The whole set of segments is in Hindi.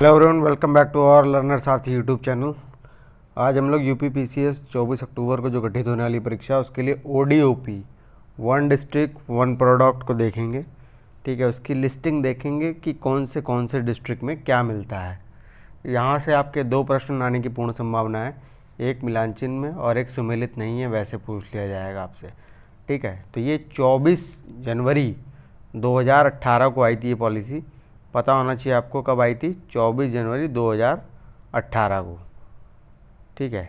Hello everyone, welcome back to our learner Saathi YouTube channel. आज हम लोग यूपी पीसीएस 24 अक्टूबर को जो गठित होने वाली परीक्षा है उसके लिए ODOP one district one product को देखेंगे। ठीक है, उसकी लिस्टिंग देखेंगे कि कौन से डिस्ट्रिक्ट में क्या मिलता है। यहाँ से आपके दो प्रश्न आने की पूर्ण संभावना है, एक मिलान चिन्ह में और एक सुमेलित नहीं है, वैसे पूछ लिया जाएगा आपसे। ठीक है, तो ये 24 जनवरी 2018 को आई थी ये पॉलिसी। पता होना चाहिए आपको कब आई थी, 24 जनवरी 2018 को। ठीक है,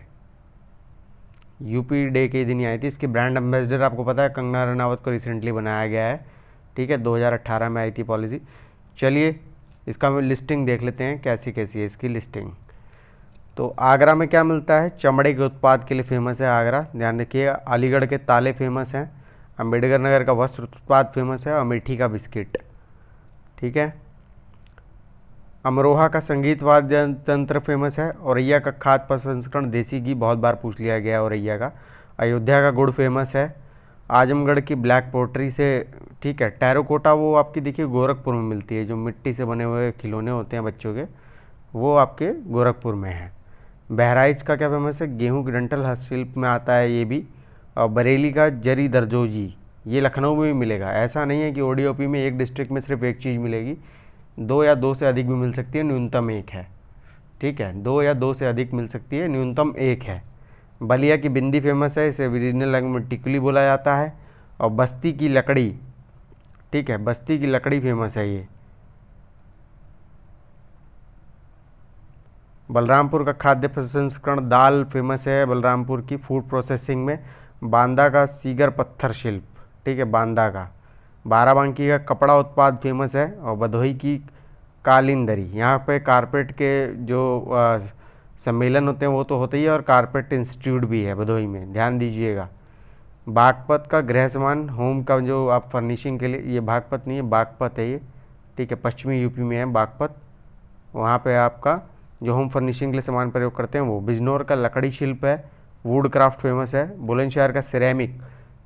यूपी डे के दिन ही आई थी। इसकी ब्रांड एम्बेसडर आपको पता है कंगना रनावत को रिसेंटली बनाया गया है। ठीक है, 2018 में आई थी पॉलिसी। चलिए इसका लिस्टिंग देख लेते हैं कैसी कैसी है इसकी लिस्टिंग। तो आगरा में क्या मिलता है, चमड़े के उत्पाद के लिए फेमस है आगरा, ध्यान रखिएगा। अलीगढ़ के ताले फेमस हैं, अम्बेडकर नगर का वस्त्र उत्पाद फेमस है, अमेठी का बिस्किट। ठीक है, अमरोहा का संगीत वाद्य तंत्र फेमस है, औरैया का खाद्य प्रसंस्करण देसी घी बहुत बार पूछ लिया गया है औरैया का। अयोध्या का गुड़ फेमस है, आजमगढ़ की ब्लैक पोट्री से। ठीक है, टेराकोटा वो आपकी देखिए गोरखपुर में मिलती है, जो मिट्टी से बने हुए खिलौने होते हैं बच्चों के, वो आपके गोरखपुर में है। बहराइच का क्या फेमस है, गेहूं की डंठल हस्तशिल्प में आता है ये भी। और बरेली का जरी दरजोजी, ये लखनऊ में भी मिलेगा। ऐसा नहीं है कि ओडीओपी में एक डिस्ट्रिक्ट में सिर्फ एक चीज़ मिलेगी, दो या दो से अधिक भी मिल सकती है, न्यूनतम एक है। ठीक है, दो या दो से अधिक मिल सकती है, न्यूनतम एक है। बलिया की बिंदी फेमस है, इसे रीजनल लैंग्वेज में टिकुली बोला जाता है। और बस्ती की लकड़ी, ठीक है, बस्ती की लकड़ी फेमस है ये। बलरामपुर का खाद्य प्रसंस्करण दाल फेमस है बलरामपुर की फूड प्रोसेसिंग में। बांदा का सीगर पत्थर शिल्प, ठीक है, बांदा का। बाराबंकी का कपड़ा उत्पाद फेमस है। और भदोही की कालीन दरी, यहाँ पे कारपेट के जो सम्मेलन होते हैं वो तो होते ही है, और कारपेट इंस्टीट्यूट भी है भदोही में, ध्यान दीजिएगा। बागपत का गृह सामान होम का जो आप फर्निशिंग के लिए, ये बागपत नहीं है, बागपत है ये। ठीक है, पश्चिमी यूपी में है बागपत, वहाँ पे आपका जो होम फर्निशिंग के लिए सामान प्रयोग करते हैं वो। बिजनौर का लकड़ी शिल्प है, वुड क्राफ्ट फेमस है। बुलंदशहर का सिरेमिक,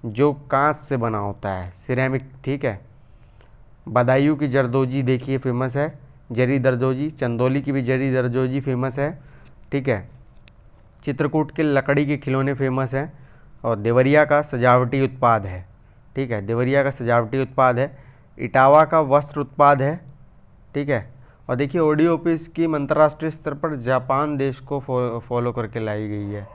जो कांच से बना होता है सिरेमिक। ठीक है, बदायूं की जरदोजी देखिए फेमस है, जरी दरदोजी। चंदौली की भी जरी दरदोजी फेमस है। ठीक है, चित्रकूट के लकड़ी के खिलौने फेमस हैं। और देवरिया का सजावटी उत्पाद है। ठीक है, देवरिया का सजावटी उत्पाद है। इटावा का वस्त्र उत्पाद है। ठीक है, और देखिए ओडीओपी स्कीम अंतर्राष्ट्रीय स्तर पर जापान देश को फॉलो करके लाई गई है।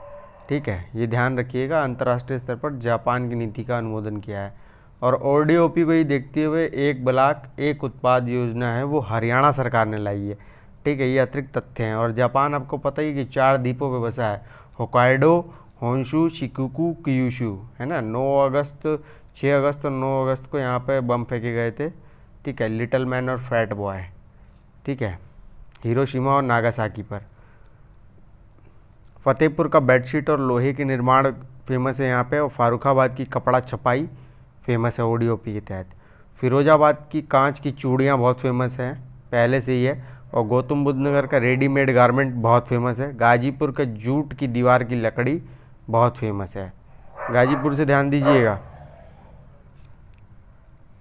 ठीक है, ये ध्यान रखिएगा, अंतर्राष्ट्रीय स्तर पर जापान की नीति का अनुमोदन किया है। और ओडीओपी को ही देखते हुए एक ब्लॉक एक उत्पाद योजना है, वो हरियाणा सरकार ने लाई है। ठीक है, ये अतिरिक्त तथ्य हैं। और जापान आपको पता ही कि 4 द्वीपों पे बसा है, होकाइडो, होन्शु, शिकुकू, क्यूशु, है ना। 6 अगस्त और 9 अगस्त को यहाँ पे बम फेंके गए थे। ठीक है, लिटिल मैन और फैट बॉय। ठीक है, हिरोशिमा और नागासाकी पर। फतेहपुर का बेडशीट और लोहे के निर्माण फेमस है यहाँ पे। और फारुखाबाद की कपड़ा छपाई फेमस है ओडीओपी के तहत। फिरोजाबाद की कांच की चूड़ियाँ बहुत फेमस हैं, पहले से ही है। और गौतम बुद्ध नगर का रेडीमेड गारमेंट बहुत फेमस है। गाजीपुर का जूट की दीवार की लकड़ी बहुत फेमस है, गाजीपुर से ध्यान दीजिएगा।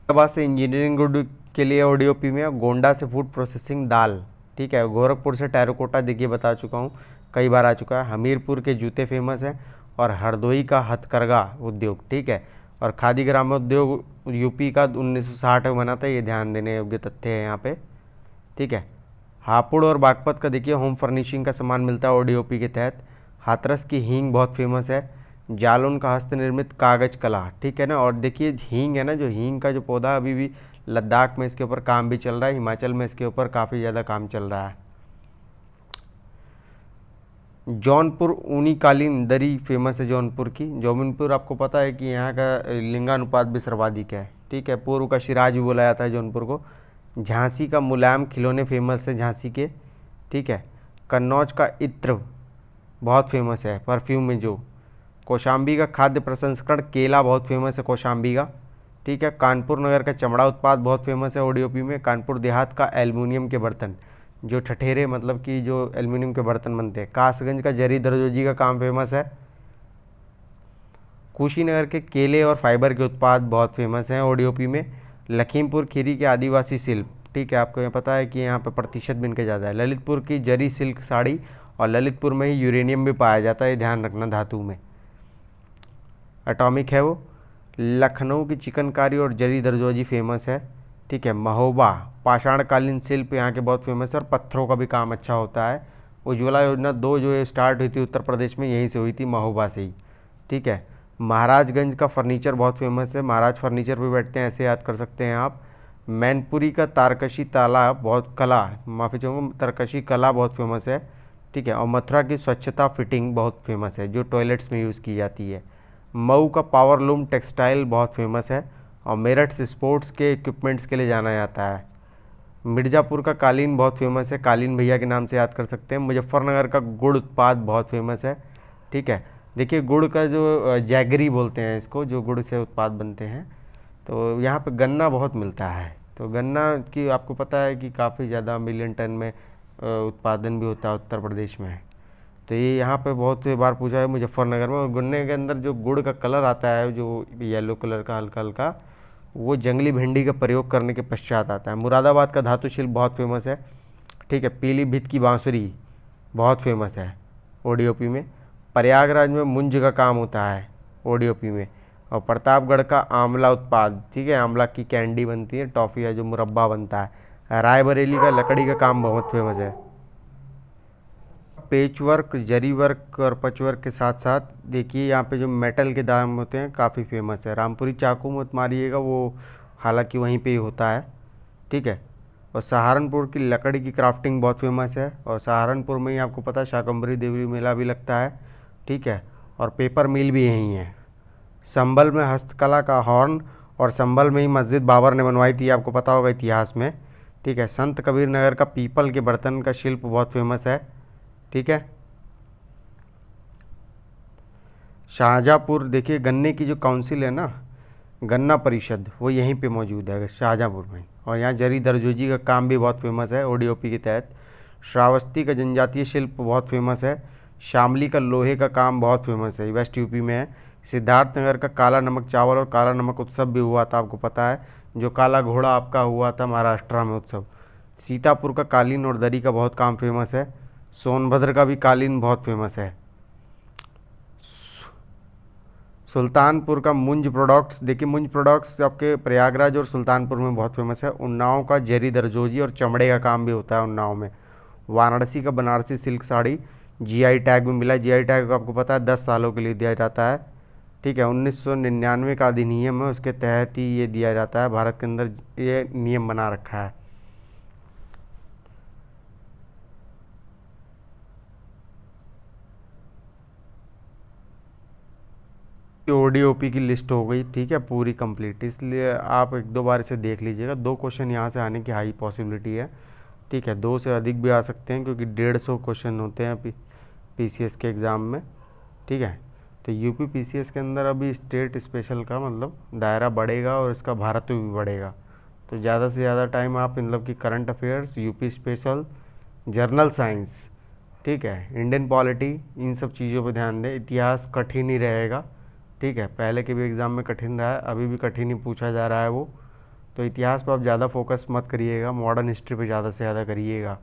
हैदराबाद से इंजीनियरिंग गुड के लिए ओडीओपी में। गोंडा से फूड प्रोसेसिंग दाल। ठीक है, गोरखपुर से टेराकोटा देखिए बता चुका हूँ, कई बार आ चुका है। हमीरपुर के जूते फेमस हैं। और हरदोई का हथकरघा उद्योग। ठीक है, और खादी ग्रामोद्योग यूपी का 1960 में बना था, ये ध्यान देने योग्य तथ्य है यहाँ पे। ठीक है, हापुड़ और बागपत का देखिए होम फर्निशिंग का सामान मिलता है ओडीओपी के तहत। हाथरस की हींग बहुत फेमस है। जालौन का हस्त निर्मित कागज कला। ठीक है ना, और देखिए हींग है ना, जो हींग का जो पौधा, अभी भी लद्दाख में इसके ऊपर काम भी चल रहा है, हिमाचल में इसके ऊपर काफ़ी ज़्यादा काम चल रहा है। जौनपुर ऊनी कालीन दरी फेमस है जौनपुर की। जौनपुर आपको पता है कि यहाँ का लिंगानुपात भी सर्वाधिक है। ठीक है, पूर्व का सिराज भी बोला जाता है जौनपुर को। झांसी का मुलायम खिलौने फेमस है झांसी के। ठीक है, कन्नौज का इत्र बहुत फेमस है परफ्यूम में जो। कौशाम्बी का खाद्य प्रसंस्करण केला बहुत फेमस है कौशाम्बी का। ठीक है, कानपुर नगर का चमड़ा उत्पाद बहुत फेमस है ओडीओपी में। कानपुर देहात का एल्युमिनियम के बर्तन, जो ठठेरे मतलब कि जो एल्युमिनियम के बर्तन बनते हैं। कासगंज का जरी दरदोजी का काम फेमस है। कुशीनगर के केले और फाइबर के उत्पाद बहुत फेमस हैं ओडीओपी में। लखीमपुर खीरी के आदिवासी शिल्प, ठीक है, आपको ये पता है कि यहाँ पे प्रतिशत भी इनके ज़्यादा है। ललितपुर की जरी सिल्क साड़ी, और ललितपुर में ही यूरेनियम भी पाया जाता है, ये ध्यान रखना धातु में। एटॉमिक है वो। लखनऊ की चिकनकारी और जरी दरदोजी फेमस है। ठीक है, महोबा पाषाणकालीन शिल्प यहाँ के बहुत फेमस है, और पत्थरों का भी काम अच्छा होता है। उज्ज्वला योजना 2 जो है स्टार्ट हुई थी उत्तर प्रदेश में, यहीं से हुई थी, महोबा से ही। ठीक है, महाराजगंज का फर्नीचर बहुत फेमस है, महाराज फर्नीचर पे बैठते हैं, ऐसे याद कर सकते हैं आप। मैनपुरी का तारकशी ताला बहुत कला, माफ़ी चाहूँगा, तारकशी कला बहुत फेमस है। ठीक है, और मथुरा की स्वच्छता फिटिंग बहुत फेमस है, जो टॉयलेट्स में यूज़ की जाती है। मऊ का पावरलूम टेक्सटाइल बहुत फेमस है, और मेरठ से स्पोर्ट्स के इक्विपमेंट्स के लिए जाना जाता है। मिर्ज़ापुर का कालीन बहुत फेमस है, कालीन भैया के नाम से याद कर सकते हैं। मुजफ्फरनगर का गुड़ उत्पाद बहुत फेमस है। ठीक है, देखिए गुड़ का जो जैगरी बोलते हैं इसको, जो गुड़ से उत्पाद बनते हैं, तो यहाँ पे गन्ना बहुत मिलता है। तो गन्ना की आपको पता है कि काफ़ी ज़्यादा मिलियन टन में उत्पादन भी होता है उत्तर प्रदेश में। तो ये यहाँ पे बहुत से बार पूछा है मुजफ्फरनगर में। और गन्ने के अंदर जो गुड़ का कलर आता है, जो येलो कलर का हल्का हल्का, वो जंगली भिंडी का प्रयोग करने के पश्चात आता है। मुरादाबाद का धातु शिल्प बहुत फेमस है। ठीक है, पीलीभीत की बांसुरी बहुत फेमस है ओडीओपी में। प्रयागराज में मुंज का काम होता है ओडीओपी में। और प्रतापगढ़ का आंवला उत्पाद, ठीक है, आंवला की कैंडी बनती है, टॉफ़ी है, जो मुरब्बा बनता है। रायबरेली का लकड़ी का काम बहुत फेमस है। पेच वर्क, जरी वर्क और पच वर्क के साथ साथ देखिए यहाँ पे जो मेटल के दाम होते हैं काफ़ी फेमस है। रामपुरी चाकू मत मारिएगा, वो हालांकि वहीं पे ही होता है। ठीक है, और सहारनपुर की लकड़ी की क्राफ्टिंग बहुत फेमस है, और सहारनपुर में ही आपको पता है शाकंभरी देवी मेला भी लगता है। ठीक है, और पेपर मिल भी यहीं है। संभल में हस्तकला का हॉर्न, और संभल में ही मस्जिद बाबर ने बनवाई थी, आपको पता होगा इतिहास में। ठीक है, संत कबीर नगर का पीपल के बर्तन का शिल्प बहुत फेमस है। ठीक है, शाहजहाँपुर देखिए गन्ने की जो काउंसिल है ना, गन्ना परिषद, वो यहीं पे मौजूद है शाहजहाँपुर में। और यहाँ जरी दरजोजी का काम भी बहुत फेमस है ओडीओपी के तहत। श्रावस्ती का जनजातीय शिल्प बहुत फेमस है। शामली का लोहे का काम बहुत फेमस है, वेस्ट यूपी में है। सिद्धार्थनगर का काला नमक चावल और काला नमक उत्सव भी हुआ था, आपको पता है, जो काला घोड़ा आपका हुआ था महाराष्ट्र में उत्सव। सीतापुर का कालीन और दरी का बहुत काम फेमस है। सोनभद्र का भी कालीन बहुत फेमस है। सुल्तानपुर का मुंज प्रोडक्ट्स, देखिए मुंज प्रोडक्ट्स आपके प्रयागराज और सुल्तानपुर में बहुत फेमस है। उन्नाव का जरी दरजोजी और चमड़े का काम भी होता है उन्नाव में। वाराणसी का Banarasi silk sari GI tag भी मिला है। जीआई टैग आपको पता है 10 सालों के लिए दिया जाता है। ठीक है, 1999 का अधिनियम है, उसके तहत ही ये दिया जाता है, भारत के अंदर ये नियम बना रखा है। ओडीओपी की लिस्ट हो गई, ठीक है, पूरी कंप्लीट, इसलिए आप एक दो बार इसे देख लीजिएगा। 2 क्वेश्चन यहाँ से आने की हाई पॉसिबिलिटी है। ठीक है, 2 से अधिक भी आ सकते हैं, क्योंकि 150 क्वेश्चन होते हैं पीसीएस के एग्ज़ाम में। ठीक है, तो यूपी पीसीएस के अंदर अभी स्टेट स्पेशल का मतलब दायरा बढ़ेगा, और इसका भारत में भी बढ़ेगा। तो ज़्यादा से ज़्यादा टाइम आप मतलब कि current affairs, UP special, journal science, ठीक है, इंडियन पॉलिटी, इन सब चीज़ों पर ध्यान दें। इतिहास कठिन ही रहेगा। ठीक है, पहले के भी एग्ज़ाम में कठिन रहा है, अभी भी कठिन ही पूछा जा रहा है वो। तो इतिहास पर आप ज़्यादा फोकस मत करिएगा, मॉडर्न हिस्ट्री पे ज़्यादा से ज़्यादा करिएगा।